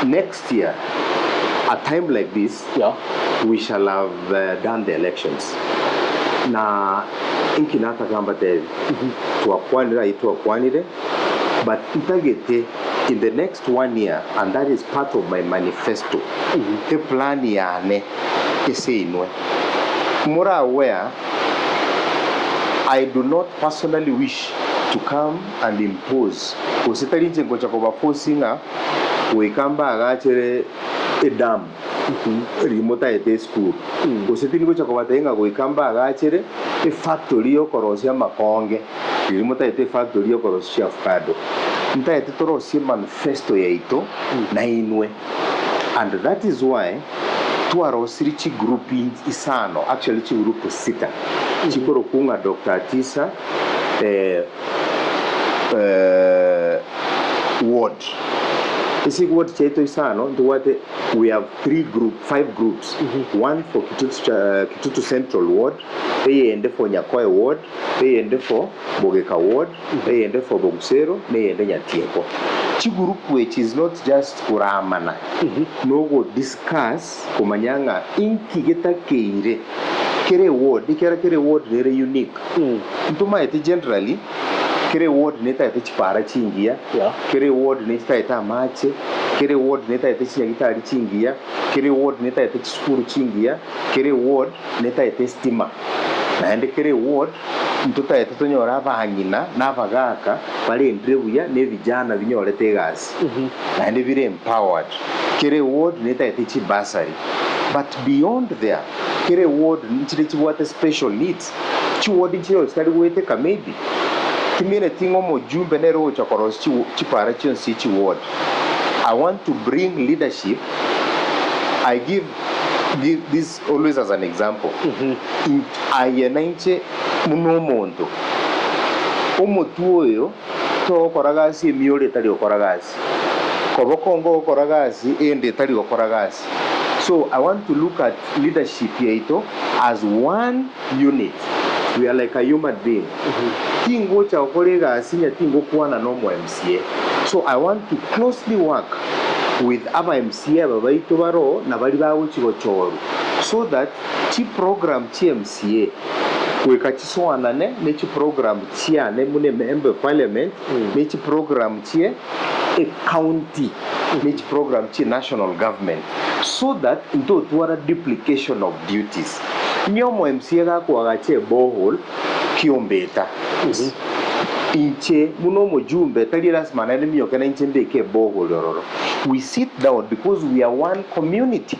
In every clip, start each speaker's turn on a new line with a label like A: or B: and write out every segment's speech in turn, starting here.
A: next year, a time like this, we shall have done the elections. Na inkinata kamba te tuakwanire, but intagete in the next 1 year, and that is part of my manifesto. The plan yane iseinwe. Mura aware, I do not personally wish to come and impose. Usitari njengo chakoba forcinga wekamba agachere a dam. Remote ete school. Usitari njengo chakoba tenga wekamba agachere a factory okorosia makonge. Remote ete factory okorosia avocado. Nta ete torosia manifesto ya ito na inwe. And that is why tuarosiri chi group isano, actually chi group sita. Chikoro kunga Dr. Atisa ward. Isi ward chaito isano nduwate we have 5 groups. One for Kitutu Central ward, ende for Nyakoe ward, ende for Bogeka ward, ende for Bogusero, ende Nyatieko. Group which is not just kuramana. No go discuss kumanyanga inkigeta keire. Kere ward nere unique. Ntuma eti generally kere ward neta eti chipara chingia. Kere ward neta eti amache. Kere ward neta eti chinyagitari chingia. Kere ward neta eti chiskuru chingia. Kere ward neta eti stima. Na ende kere ward mtuta eti tonyora abanyina n'abagaka bali endrebuya ne vijana binyorete gasi. Na ende bire empowered. Kere ward neta eti chibasari. But beyond there, kere ward nchire chiwate special needs. Chiwadi chiro stari wete ka maybe. Kimene tingo mo jumbe nero chakoros chipara chionsi chi ward. I want to bring leadership. I give this always as an example. Ayenaiche munomondo. Omotuoyo to koragasi emiore tali okoragasi. Kobokongo okoragasi ende tali okoragasi. So I want to look at leadership here as one unit. We are like a human being. Tingo cha okorega asinya tingo kuwana nomo MCA. So I want to closely work with aba MCA babaito baro na bali bawo chigochoro, so that chi program chi MCA weka chisoanane ne chi program chia ne mune member parliament ne chi program chia a county ne chi program chi national government, so that into tuara duplication of duties. Nyomo MCA ga kwa gache borehole kiombeta inche munomo jumbe tali rasma na nemi okena inche ndeke borehole roro. We sit down because we are one community.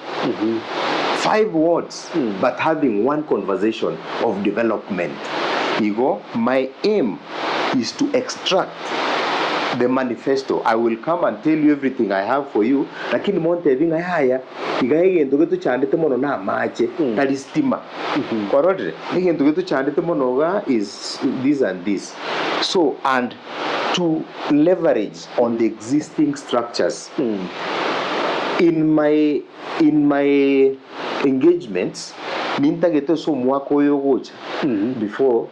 A: 5 wards, but having one conversation of development. My aim is to extract the manifesto. I will come and tell you everything I have for you. Lakini monte vinga haya igaye ndogetu chandete mono na mache tali stima. Korodre igaye ndogetu chandete mono ga is this and this. So, and to leverage on the existing structures. In my engagements, nintagete so mwako yogocha before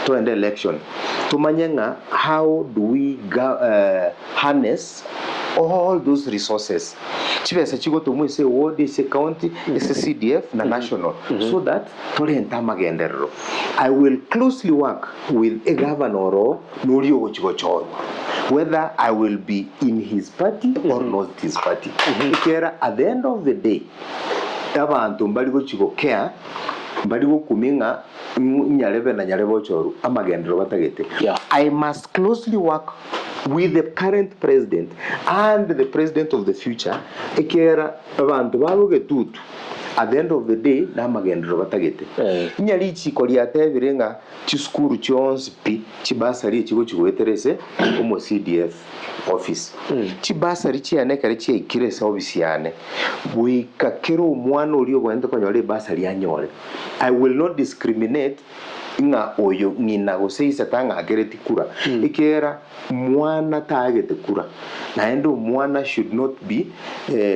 A: to end the election. Tumanyanga, how do we harness all those resources? Chibesa chigo to mwese ward, ese county, ese CDF na national, so that tole entamagendero. I will closely work with a governor or Nurio Chigochoro, whether I will be in his party or not his party. At the end of the day, abantu mbaligo chigokea mbaligo kuminga nyarebe na nyarebo choru amagendero batagete. I must closely work with the current president and the president of the future. Ekera abantu baluge tutu. At the end of the day, na magendero batagete. Nyali chikoli atevirenga chiskuru chonsi pi chibasari chigo chigoeterese omo CDF office. Chibasari chianeka chi ikirese office yane. Wika kero mwana olio gwende konyole basari anyole. I will not discriminate inga oyo ngina goseisa tanga agereti kura ikera mwana taagete kura naendo mwana should not be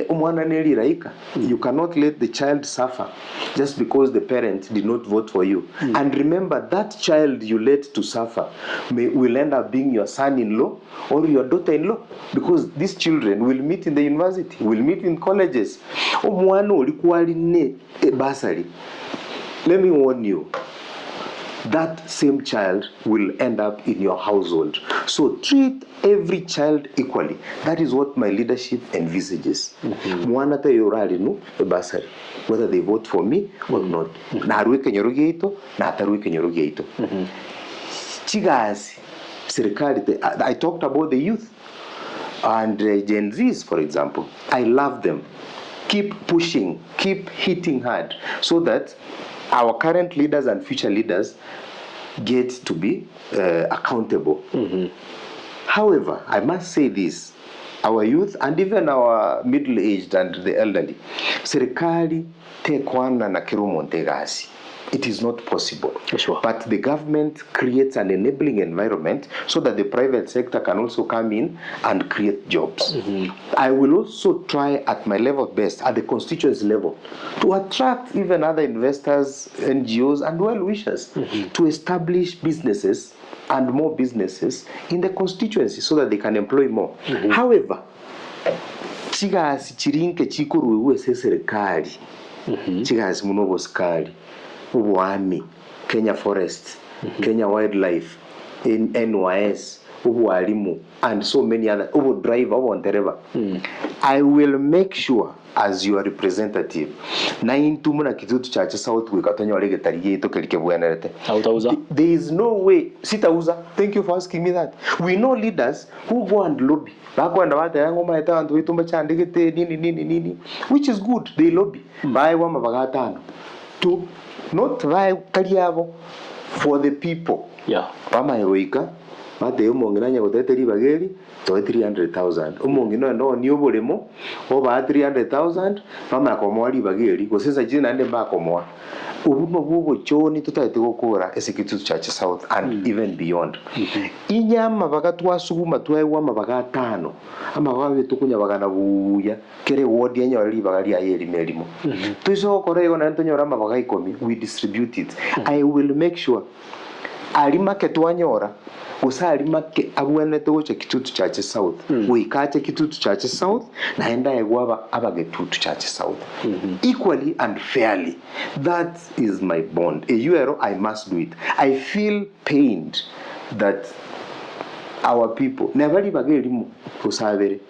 A: umwana neri raika. You cannot let the child suffer just because the parent did not vote for you. And remember, that child you let to suffer will end up being your son-in-law or your daughter-in-law, because these children will meet in the university, will meet in colleges. Umwana olikuwali ne basari. Let me warn you, that same child will end up in your household. So treat every child equally. That is what my leadership envisages. Mwana ta yorali no basari, whether they vote for me or not. Na aruike nyoroge ito, na ataruike nyoroge ito. Chigazi, serikali, I talked about the youth and Gen Zs, for example. I love them. Keep pushing, keep hitting hard, so that our current leaders and future leaders get to be accountable. However, I must say this, our youth and even our middle-aged and the elderly, serikali tekwana na kirumo ntegasi. It is not possible.
B: Sure.
A: But the government creates an enabling environment so that the private sector can also come in and create jobs. I will also try at my level best, at the constituency level, to attract even other investors, NGOs, and well-wishers to establish businesses and more businesses in the constituency so that they can employ more. However, chigasi chirinke chikuru uwe serikali, chigasi munobo skali, Ubuami, Kenya Forest, Kenya Wildlife, NYS, Ubualimu, and so many other, Ubu Drive, Ubu Ntereba. I will make sure, as your representative, na intumuna kitutu cha South Wikatonya walege tariye ito kelike buenarete. There is no way. Sitauza. Thank you for asking me that. We know leaders who go and lobby. Bakwanda wata yango maeta antu itumba chandegete nini, which is good. They lobby. Bae wama bagatano. To not buy kariabo for the people.
B: Yeah.
A: Pama yoika, mate umongina nyagoteteri bageri, to 300,000. Umongina no ni obolemo, oba 300,000, pama akomwali bageri, gosesa jina ande ba akomwa. Ubumo bubo choni tutaite gukura Executive Church South and even beyond. Inyama bagatwa suguma twaewa mabagatano. Ama bawe tukunya bagana buya kere ward yenya wali bagali ayeri melimo. Tuiso korego na ntonyora mabaga 10 we distribute it. I will make sure alimake twanyora gusa alimake abwene toche Kitutu Church South. We kate Kitutu Church South na enda egwaba abage Kitutu Church South. Equally and fairly. That is my bond. A URO, I must do it. I feel pained that our people never bagelimu kusabere.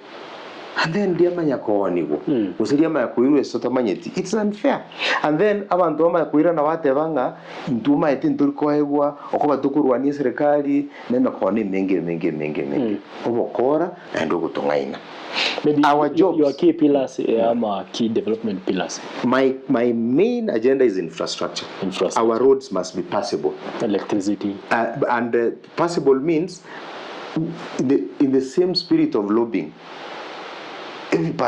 A: And then dear manya koonigo. Usiria manya kuiru sota manyeti. It's unfair. And then abantu manya kuira na wate banga intuma etintur koegwa okoba tukurwani serikali nena kooni menge. Obokora and ogutungaina.
B: Maybe
A: our jobs,
B: your key pillars are key development pillars.
A: My main agenda is infrastructure. Our roads must be passable.
B: Electricity.
A: And passable means in the same spirit of lobbying. If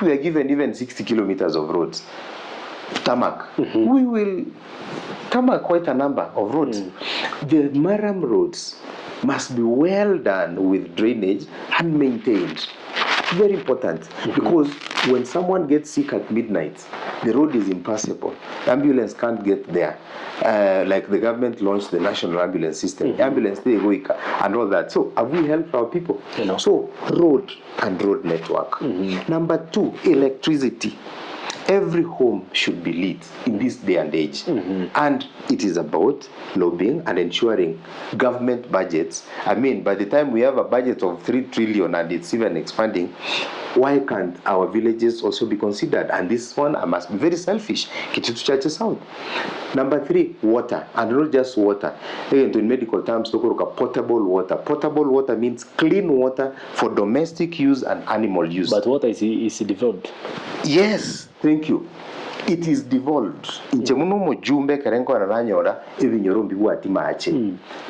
A: we are given even 60 kilometers of roads, tarmac, we will tarmac quite a number of roads. The Maram roads must be well done with drainage and maintained. Very important, because when someone gets sick at midnight, the road is impassable. The ambulance can't get there. Like the government launched the national ambulance system. Ambulance they go and all that. So have we helped our people? So road and road network. Number 2, electricity. Every home should be lit in this day and age. And it is about lobbying and ensuring government budgets. I mean, by the time we have a budget of 3 trillion and it's even expanding, why can't our villages also be considered? And this one, I must be very selfish. Kitutu Church South. Number 3, water. And not just water. Again, in medical terms, potable water. Potable water means clean water for domestic use and animal use.
B: But water is developed.
A: Yes, thank you. it is devolved inche muno mujumbe kerenko aranyora ebinyoro mbigwati mache.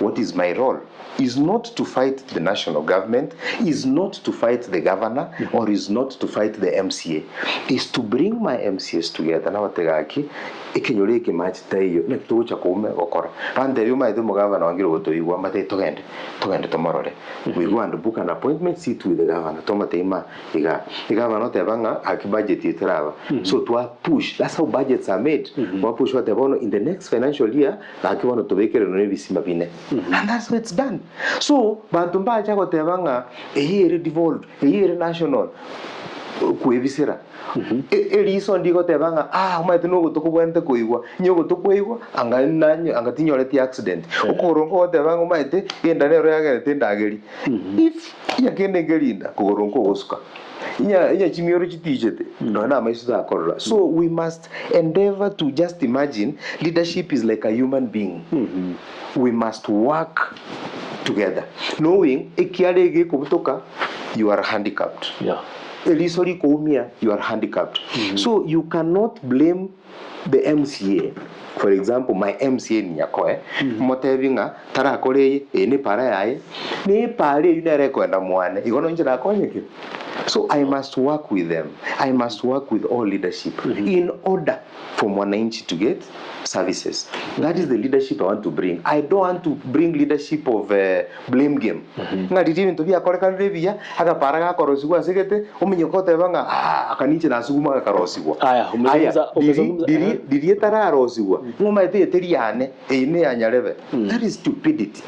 A: What is my role is not to fight the national government, is not to fight the governor, or is not to fight the MCA, is to bring my MCAs together na wategaki ikinyore iki match tayo na tucha kume okora ande yuma ido mugavana wangiro gotoigwa mate tugende tomorrow we go and book an appointment, sit with the governor tomateima iga governor tebanga aki budget itrava. So to push, that's how budgets are made. We push what in the next financial year like want to make no bisima bine, and that's how it's done. So bantu mbacha ko tebanga here devolved, here national kuebisira eliso ndiko tebanga umaite no gutokubwente kuigwa nyo gutokuigwa angatinyoreti accident ukorongo tebanga umaite yenda rero yagerete ndageri if yakende gelinda kugorongo gosuka inya chimioro chitijete no na maisu akorora. So we must endeavor to just imagine leadership is like a human being. We must work together knowing ekiarege kubutoka you are handicapped. Elisori koumia, you are handicapped. So you cannot blame the MCA. For example, my MCA ni yakoe motevinga tarakore ene para yae ne pare yunere kwenda mwane igono njira konyeke. So I must work with them. I must work with all leadership in order for mwananchi to get services. That is the leadership I want to bring. I don't want to bring leadership of blame game. Ngati tivi ntobia kore kanrevia aka paraga korosigwa segete uminyokote banga akaniche nasuguma akarosigwa.
B: Aya umezungumza
A: diri tara rosigwa. Ngoma ete teriane ene anyareve. That is stupidity.